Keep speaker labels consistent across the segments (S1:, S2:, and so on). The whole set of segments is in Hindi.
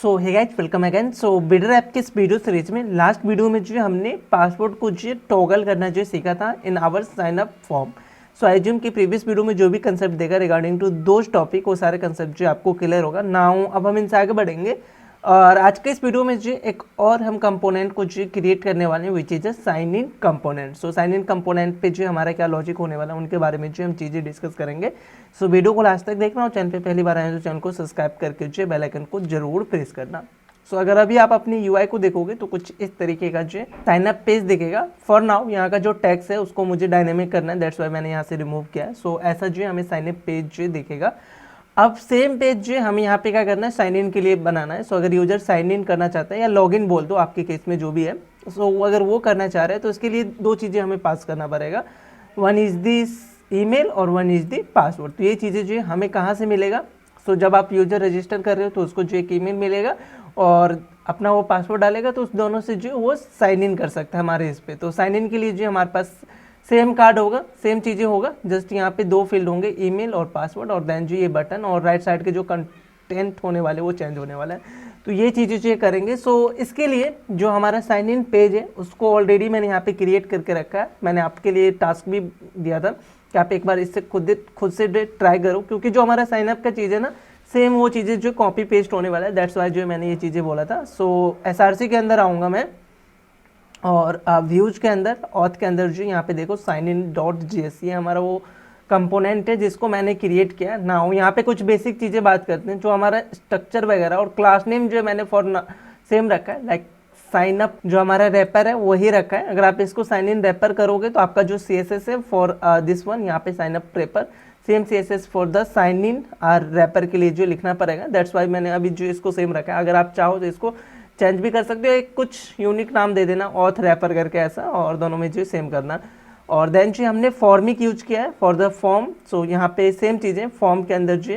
S1: सो हे गाइस वेलकम अगेन। सो बिडर ऐप के इस वीडियो सीरीज में लास्ट वीडियो में जो हमने पासवर्ड को जो टॉगल करना जो सीखा था in our sign up form. So I assume की प्रीवियस वीडियो में जो भी कंसेप्ट देगा रिगार्डिंग टू दोज टॉपिक वो सारे कंसेप्ट जो आपको क्लियर होगा। नाउ अब हम इनसे आगे बढ़ेंगे और आज के इस वीडियो में जो एक और हम कंपोनेंट को जो क्रिएट करने वाले हैं which is a sign in component. So sign in component पे जो हमारा क्या लॉजिक होने वाला है उनके बारे में जो हम चीज़ें डिस्कस करेंगे। सो वीडियो को लास्ट तक देखना और चैनल पे पहली बार आए तो चैनल को सब्सक्राइब करके जो बेल आइकन को जरूर प्रेस करना। सो अगर अभी आप अपनी यूआई को देखोगे तो कुछ इस तरीके का जो साइन अप पेज दिखेगा। फॉर नाउ यहाँ का जो टेक्स्ट है उसको मुझे डायनेमिक करना है, दैट्स वाई मैंने यहाँ से रिमूव किया है। सो ऐसा जो हमें साइन अप पेज जो दिखेगा। अब सेम पेज जो हमें यहाँ पे क्या करना है साइन इन के लिए बनाना है। सो अगर यूजर साइन इन करना चाहता है या लॉग इन बोल दो आपके केस में जो भी है, सो अगर वो करना चाह रहे हैं तो इसके लिए दो चीज़ें हमें पास करना पड़ेगा। वन इज़ दिस ईमेल और वन इज़ दी पासवर्ड। तो ये चीज़ें जो हमें कहाँ से मिलेगा। सो जब आप यूजर रजिस्टर कर रहे हो तो उसको जो एक ईमेल मिलेगा और अपना वो पासवर्ड डालेगा तो उस दोनों से जो वो साइन इन कर सकता है हमारे इस पे। तो साइन इन के लिए जो हमारे पास सेम कार्ड होगा, सेम चीज़ें होगा, जस्ट यहाँ पे दो फील्ड होंगे ईमेल और पासवर्ड और देन जो ये बटन और राइट साइड के जो कंटेंट होने वाले वो चेंज होने वाला है। तो ये चीज़ें जो करेंगे। सो इसके लिए जो हमारा साइन इन पेज है उसको ऑलरेडी मैंने यहाँ पे क्रिएट करके रखा है। मैंने आपके लिए टास्क भी दिया था कि आप एक बार इससे खुद से ट्राई करो, क्योंकि जो हमारा साइन अप का चीज़ है ना सेम वो चीज़ें जो कॉपी पेस्ट होने वाला है, दैट्स वाई जो मैंने ये चीज़ें बोला था। सो एसआरसी के अंदर आऊँगा मैं और व्यूज के अंदर ऑथ के अंदर जो यहाँ पे देखो साइन इन डॉट जीएस ये हमारा वो कंपोनेंट है जिसको मैंने क्रिएट किया। ना यहाँ पे कुछ बेसिक चीज़ें बात करते हैं। जो हमारा स्ट्रक्चर वगैरह और क्लास नेम जो मैंने फॉर सेम रखा है, लाइक साइन अप जो हमारा रैपर है वही रखा है। अगर आप इसको साइन इन रैपर करोगे तो आपका जो CSS है फॉर दिस वन यहाँ पे sign up wrapper same CSS for the sign in wrapper के लिए जो लिखना पड़ेगा, दैट्स वाई मैंने अभी जो इसको सेम रखा है। अगर आप चाहो तो इसको चेंज भी कर सकते हो, एक कुछ यूनिक नाम दे देना ऑथ रैपर करके ऐसा, और दोनों में जो सेम करना। और देन जो हमने फॉर्मिक यूज किया है फॉर द फॉर्म। सो यहाँ पे सेम चीज़ें फॉर्म के अंदर जो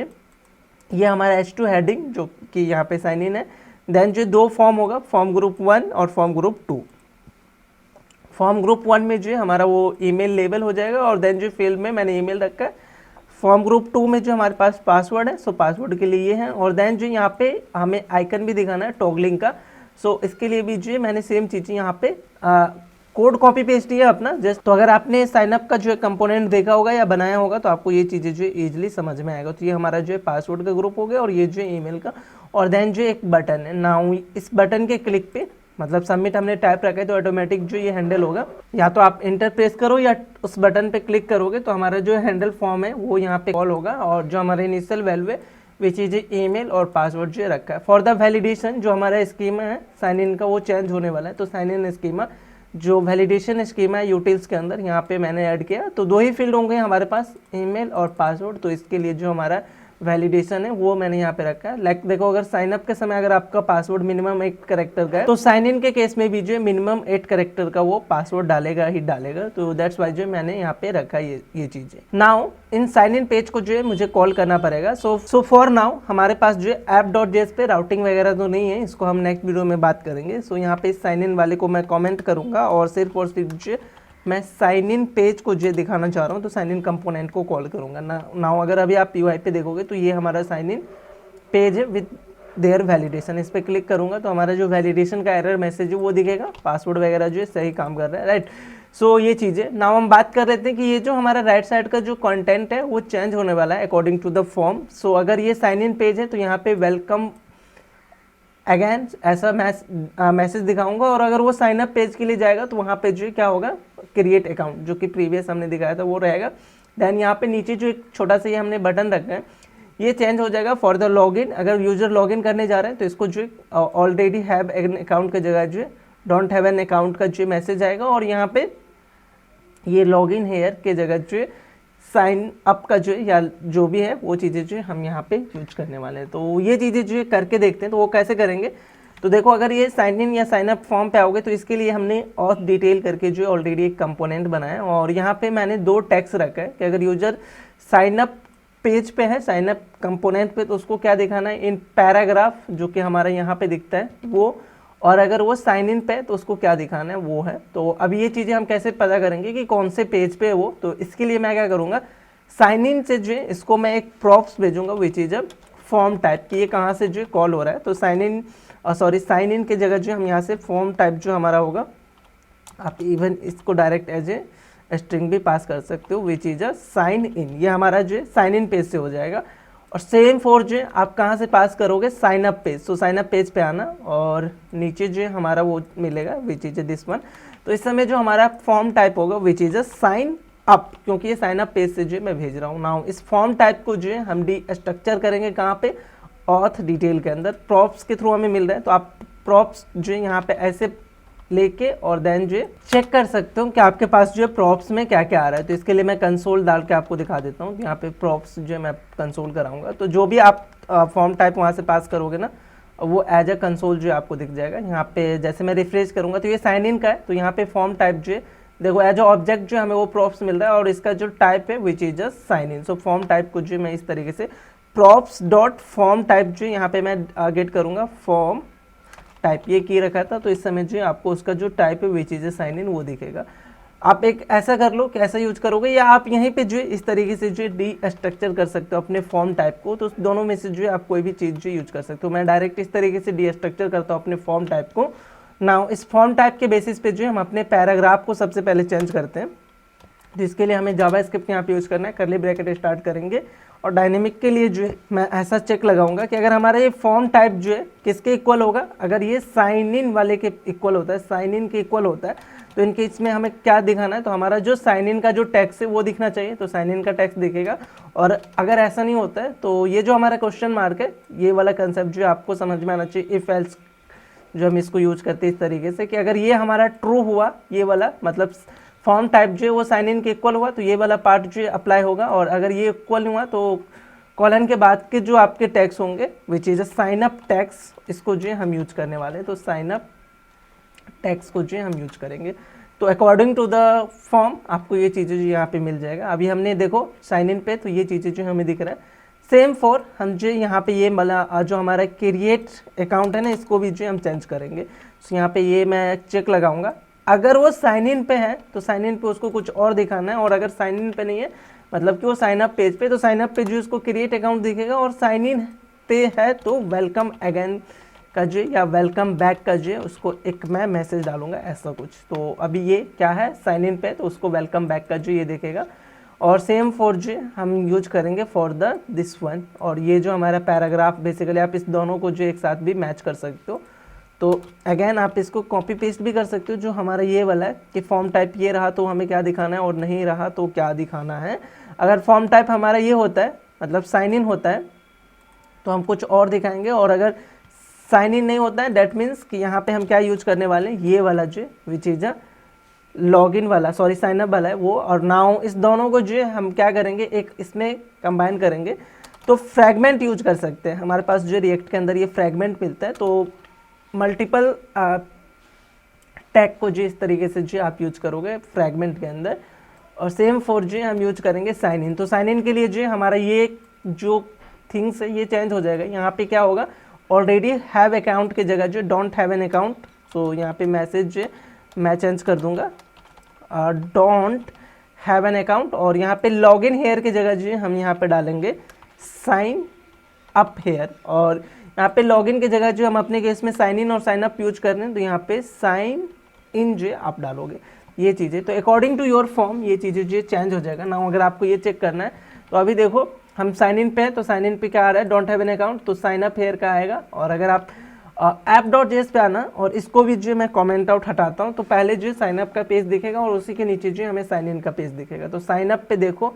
S1: ये हमारा H2 हेडिंग जो कि यहाँ पे साइन इन है। देन जो दो फॉर्म होगा, फॉर्म ग्रुप 1 और फॉर्म ग्रुप 2। फॉर्म ग्रुप 1 में जो हमारा वो ईमेल लेबल हो जाएगा और देन जो फील्ड में मैंने ईमेल रखा है। फॉर्म ग्रुप 2 में जो हमारे पास पासवर्ड है, सो पासवर्ड के लिए ये है। और देन जो यहाँ पे हमें आइकन भी दिखाना है टॉगलिंग का। सो इसके लिए भी जो मैंने सेम चीज़ें यहाँ पे कोड कॉपी पेस्ट किया अपना जस्ट। तो अगर आपने साइन अप का जो है कंपोनेंट देखा होगा या बनाया होगा तो आपको ये चीज़ें जो है ईजिली समझ में आएगा। तो ये हमारा जो है पासवर्ड का ग्रुप हो गया और ये जो है ईमेल का। और देन जो एक बटन है, नाउ इस बटन के क्लिक पे मतलब सबमिट हमने टाइप रखा है तो ऑटोमेटिक जो ये हैंडल होगा, या तो आप इंटर प्रेस करो या उस बटन पे क्लिक करोगे तो हमारा जो हैंडल फॉर्म है वो यहाँ पे कॉल होगा। और जो हमारा इनिशियल वैल्यू है विच इज ईमेल और पासवर्ड जो रखा है। फॉर द वैलिडेशन जो हमारा स्कीमा है साइन इन का वो चेंज होने वाला है। तो साइन इन स्कीमा जो वैलिडेशन स्कीमा है यूटिल्स के अंदर यहाँ पे मैंने ऐड किया। तो दो ही फील्ड होंगे हमारे पास, ईमेल और पासवर्ड। तो इसके लिए जो हमारा वैलिडेशन है वो मैंने यहाँ पे रखा है। लाइक देखो अगर साइन अप के समय अगर आपका पासवर्ड मिनिमम 8 कैरेक्टर का है तो साइन इन के केस में भी जो मिनिमम 8 कैरेक्टर का वो पासवर्ड डालेगा ही डालेगा। तो दैट्स वाई जो मैंने यहाँ पे रखा है ये चीज़ें। Now in sign in page को जो है मुझे कॉल करना पड़ेगा। सो फॉर नाउ हमारे पास जो है app.js पे राउटिंग वगैरह तो नहीं है, इसको हम नेक्स्ट वीडियो में बात करेंगे। सो यहाँ पे इस साइन इन वाले को मैं कॉमेंट करूँगा और सिर्फ जो मैं साइन इन पेज को जो दिखाना चाह रहा हूँ तो साइन इन कंपोनेंट को कॉल करूँगा ना। अगर अभी आप UI पे देखोगे तो ये हमारा साइन इन पेज है विद देयर वैलिडेशन। इस पर क्लिक करूँगा तो हमारा जो वैलिडेशन का एरर मैसेज है वो दिखेगा, पासवर्ड वगैरह जो है सही काम कर रहा है, राइट। सो ये चीज़ें नाउ हम बात कर रहे थे कि ये जो हमारा राइट साइड का जो कंटेंट है वो चेंज होने वाला है अकॉर्डिंग टू द फॉर्म। सो अगर ये साइन इन पेज है तो यहाँ पे वेलकम अगेन ऐसा मैसेज दिखाऊंगा। और अगर वो साइन अप पेज के लिए जाएगा तो वहाँ पे जो क्या होगा क्रिएट अकाउंट जो कि प्रीवियस हमने दिखाया था वो रहेगा। देन यहाँ पे नीचे जो एक छोटा सा ये हमने बटन रखा है ये चेंज हो जाएगा फॉर द लॉगिन। अगर यूजर लॉगिन करने जा रहे हैं तो इसको जो ऑलरेडी हैव एन अकाउंट की जगह जो डोंट हैव एन अकाउंट का जो मैसेज आएगा। और यहाँ पे ये लॉगिन हेयर के जगह जो साइन अप का जो है या जो भी है वो चीज़ें जो हम यहाँ पे यूज करने वाले हैं। तो ये चीज़ें जो करके देखते हैं तो वो कैसे करेंगे। तो देखो अगर ये साइन इन या साइन अप फॉर्म पे आओगे तो इसके लिए हमने ऑथ डिटेल करके जो ऑलरेडी एक कंपोनेंट बनाया और यहाँ पे मैंने दो टैग्स रखा है कि अगर यूजर साइन अप पेज पे है, साइन अप कंपोनेंट पे, तो उसको क्या दिखाना है इन पैराग्राफ जो कि हमारा यहाँ पे दिखता है वो, और अगर वो साइन इन पे तो उसको क्या दिखाना है वो है। तो अब ये चीज़ें हम कैसे पता करेंगे कि कौन से पेज पे है वो। तो इसके लिए मैं क्या करूँगा साइन इन से जो है इसको मैं एक प्रॉप्स भेजूंगा विच इज अ फॉर्म टाइप की, ये कहाँ से जो कॉल हो रहा है, तो साइन इन के जगह जो हम यहाँ से फॉर्म टाइप जो हमारा होगा, आप इवन इसको डायरेक्ट एज ए स्ट्रिंग भी पास कर सकते हो, विच इज अ साइन इन। ये हमारा जो है साइन इन पेज से हो जाएगा। और सेम फॉर जो है आप कहाँ से पास करोगे, sign up page. So sign up page पे आना और नीचे जो है हमारा वो मिलेगा विच इज दिस वन। तो इस समय जो हमारा फॉर्म टाइप होगा which is a sign up, क्योंकि ये साइन अप पेज से जो मैं भेज रहा हूँ। नाउ इस फॉर्म टाइप को जो है हम स्ट्रक्चर करेंगे कहाँ पे, ऑथ डिटेल के अंदर। प्रॉप्स के थ्रू हमें मिल रहा है, तो आप प्रॉप्स जो है यहाँ पे ऐसे लेके और देन जो है चेक कर सकते हो कि आपके पास जो है प्रॉप्स में क्या क्या आ रहा है। तो इसके लिए मैं कंसोल डाल के आपको दिखा देता हूँ। यहाँ पे प्रॉप्स जो है मैं कंसोल कराऊंगा, तो जो भी आप फॉर्म टाइप वहाँ से पास करोगे ना, वो एज अ कंसोल जो आपको दिख जाएगा। यहाँ पे जैसे मैं रिफ्रेश करूँगा तो ये साइन इन का है, तो यहाँ पे फॉर्म टाइप जो है देखो एज अ ऑब्जेक्ट जो हमें वो प्रॉप्स मिल रहा है और इसका जो टाइप है which is a sign in. So form type को जो मैं इस तरीके से प्रॉप्स डॉट फॉर्म टाइप जो यहाँ पे मैं गेट करूँगा फॉर्म टाइप, ये की रखा था। तो इस समय जो आपको उसका जो टाइप है which is a sign in वो दिखेगा। आप एक ऐसा कर लो, कैसा यूज करोगे, या आप यहीं पे जो है इस तरीके से जो डी स्ट्रक्चर कर सकते हो अपने फॉर्म टाइप को। तो दोनों में से जो है आप कोई भी चीज़ जो यूज कर सकते हो। मैं डायरेक्ट इस तरीके से डी स्ट्रक्चर करता हूँ अपने फॉर्म टाइप को। नाउ इस फॉर्म टाइप के बेसिस पे जो है हम अपने पैराग्राफ को सबसे पहले चेंज करते हैं। तो इसके लिए हमें जावास्क्रिप्ट यहाँ पे यूज़ करना है, करली ब्रैकेट स्टार्ट करेंगे और डायनेमिक के लिए जो है मैं ऐसा चेक लगाऊंगा कि अगर हमारा ये फॉर्म टाइप जो है किसके इक्वल होगा, अगर ये साइन इन वाले के इक्वल होता है, साइन इन के इक्वल होता है, तो इनके इसमें हमें क्या दिखाना है, तो हमारा जो साइन इन का जो टैक्स है वो दिखना चाहिए। तो साइन इन का टैक्स दिखेगा। और अगर ऐसा नहीं होता है तो ये जो हमारा क्वेश्चन मार्क है, ये वाला कंसेप्ट जो आपको समझ में आना चाहिए। इफ एल्स जो हम इसको यूज करते हैं इस तरीके से कि अगर ये हमारा ट्रू हुआ, ये वाला मतलब फॉर्म टाइप जो है वो साइन इन के इक्वल हुआ, तो ये वाला पार्ट जो है अप्लाई होगा। और अगर ये इक्वल हुआ तो कॉलन के बाद के जो आपके टैक्स होंगे which is a sign up tabs, इसको जो है हम यूज करने वाले हैं। तो साइन अप टैक्स को जो है हम यूज करेंगे। तो अकॉर्डिंग टू द फॉर्म आपको ये चीज़ें जो यहाँ पे मिल जाएगा। अभी हमने देखो साइन इन पे, तो ये चीज़ें जो हमें दिख रहा है। सेम फॉर हम जो यहाँ पे ये वाला जो हमारा क्रिएट अकाउंट है ना, इसको भी जो हम चेंज करेंगे। तो यहाँ पे ये मैं चेक लगाऊंगा, अगर वो साइन इन पे है तो साइन इन पे उसको कुछ और दिखाना है, और अगर साइन इन पे नहीं है मतलब कि वो साइन अप पेज पे, तो साइन अप पे जो उसको क्रिएट अकाउंट दिखेगा। और साइन इन पे है तो वेलकम अगेन का जो या वेलकम बैक का जो उसको एक मैं मैसेज डालूंगा ऐसा कुछ। तो अभी ये क्या है, साइन इन पे, तो उसको वेलकम बैक का जो ये देखेगा। और सेम फॉर जो हम यूज करेंगे फॉर द दिस वन। और ये जो हमारा पैराग्राफ बेसिकली आप इस दोनों को जो एक साथ भी मैच कर सकते हो। तो अगेन आप इसको कॉपी पेस्ट भी कर सकते हो, जो हमारा ये वाला है कि फॉर्म टाइप ये रहा तो हमें क्या दिखाना है और नहीं रहा तो क्या दिखाना है। अगर फॉर्म टाइप हमारा ये होता है मतलब साइन इन होता है तो हम कुछ और दिखाएंगे, और अगर साइन इन नहीं होता है दैट मीन्स कि यहाँ पे हम क्या यूज करने वाले हैं, ये वाला जो विच इज अ लॉग इन वाला, सॉरी साइन अप वाला है वो। और नाउ इस दोनों को जो हम क्या करेंगे, एक इसमें कंबाइन करेंगे। तो फ्रैगमेंट यूज कर सकते हैं, हमारे पास जो रिएक्ट के अंदर ये फ्रैगमेंट मिलता है। तो मल्टीपल टैग को जो इस तरीके से जो आप यूज करोगे फ्रैगमेंट के अंदर। और सेम फॉर जो हम यूज करेंगे साइन इन। तो साइन इन के लिए जो हमारा ये जो थिंग्स है ये चेंज हो जाएगा। यहाँ पे क्या होगा, ऑलरेडी हैव अकाउंट की जगह जो डोंट हैव एन अकाउंट, तो यहाँ पे मैसेज जो मैं चेंज कर दूंगा डोंट हैव एन अकाउंट। और यहाँ पे लॉग इन हेयर की जगह जो हम यहाँ पे डालेंगे साइन अप हेयर। और यहाँ पे लॉगिन की जगह जो हम अपने केस में साइन इन और साइन अप यूज कर रहे हैं, तो यहाँ पे साइन इन जो आप डालोगे ये चीज़ें। तो अकॉर्डिंग टू योर फॉर्म ये चीज़ें जो चेंज हो जाएगा ना। अगर आपको ये चेक करना है तो अभी देखो हम साइन इन पे हैं, तो साइन इन पे क्या आ रहा है, डोंट हैव एन अकाउंट, तो साइन अप हेयर का आएगा। और अगर आप app.js पे आना और इसको भी जो मैं कमेंट आउट हटाता हूँ, तो पहले जो साइन अप का पेज दिखेगा और उसी के नीचे जो हमें साइन इन का पेज दिखेगा। तो साइन अप पे देखो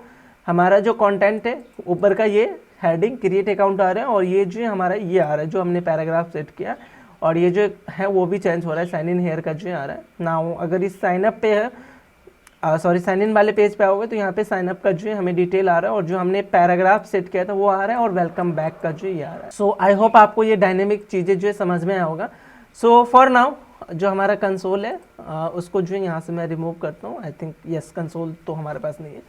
S1: हमारा जो कंटेंट है ऊपर का ये हेडिंग क्रिएट अकाउंट आ रहा है, और ये जो हमारा ये आ रहा है जो हमने पैराग्राफ सेट किया, और ये जो है वो भी चेंज हो रहा है, साइन इन हेयर का जो आ रहा है। नाउ अगर इस साइन अप पे है सॉरी साइन इन वाले पेज पे आओगे तो यहाँ पे साइन अप का जो हमें डिटेल आ रहा है, और जो हमने पैराग्राफ सेट किया था वो आ रहा है, और वेलकम बैक का जो ये आ रहा है। सो आई होप आपको ये डायनेमिक चीज़ें जो है समझ में आया होगा। सो फॉर नाउ जो हमारा कंसोल है उसको जो है यहाँ से मैं रिमूव करता हूँ। आई थिंक यस कंसोल तो हमारे पास नहीं है।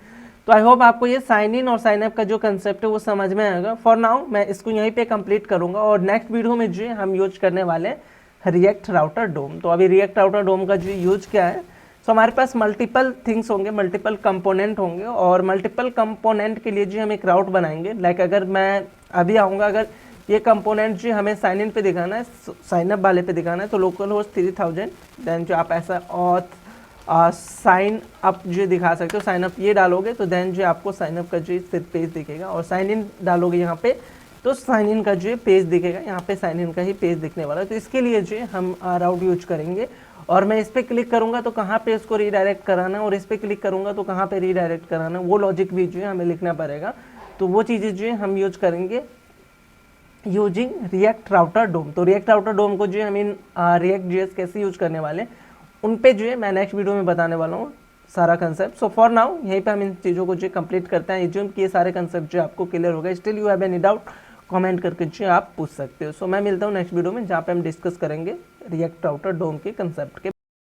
S1: तो आई होप आपको ये साइन इन और साइन अप का जो कंसेप्ट है वो समझ में आएगा। फॉर नाउ मैं इसको यहीं पे कंप्लीट करूँगा, और नेक्स्ट वीडियो में जो है हम यूज करने वाले हैं रिएक्ट राउटर डोम। तो अभी रिएक्ट राउटर डोम का जो यूज क्या है, सो हमारे पास मल्टीपल थिंग्स होंगे, मल्टीपल कंपोनेंट होंगे, और मल्टीपल कंपोनेंट के लिए जो हम एक राउट बनाएंगे। लाइक अगर मैं अभी आऊँगा, अगर ये कंपोनेंट जो हमें साइन इन पे दिखाना है, साइन अप वाले पे दिखाना है, तो लोकल होस्ट 3000, देन जो आप ऐसा ऑथ साइन अप जो दिखा सकते हो, साइन अप ये डालोगे तो देन जो आपको साइन अप का जो सिर्फ पेज दिखेगा, और साइन इन डालोगे यहाँ पे तो साइन इन का जो है पेज दिखेगा, यहाँ पे साइन इन का ही पेज दिखने वाला है। तो इसके लिए जो है हम राउट यूज करेंगे, और मैं इस पर क्लिक करूँगा तो कहाँ पे इसको रीडायरेक्ट कराना है, और इस पर क्लिक करूँगा तो कहाँ पे रीडायरेक्ट कराना है, वो लॉजिक भी जो है हमें लिखना पड़ेगा। तो वो चीज़ें जो है हम यूज करेंगे यूजिंग रिएक्ट राउटर डोम। तो रिएक्ट राउटर डोम को जो है हम रिएक्ट जेएस कैसे यूज करने वाले हैं उन पे जो है मैं नेक्स्ट वीडियो में बताने वाला हूँ सारा कंसेप्ट। सो फॉर नाउ यहीं पे हम इन चीज़ों को जो कंप्लीट करते हैं। एज्यूम कि ये सारे कंसेप्ट जो आपको क्लियर हो गए। Still you have any doubt comment करके जो आप पूछ सकते हो। सो मैं मिलता हूँ नेक्स्ट वीडियो में, जहाँ पे हम डिस्कस करेंगे रिएक्ट राउटर डोम के कंसेप्ट के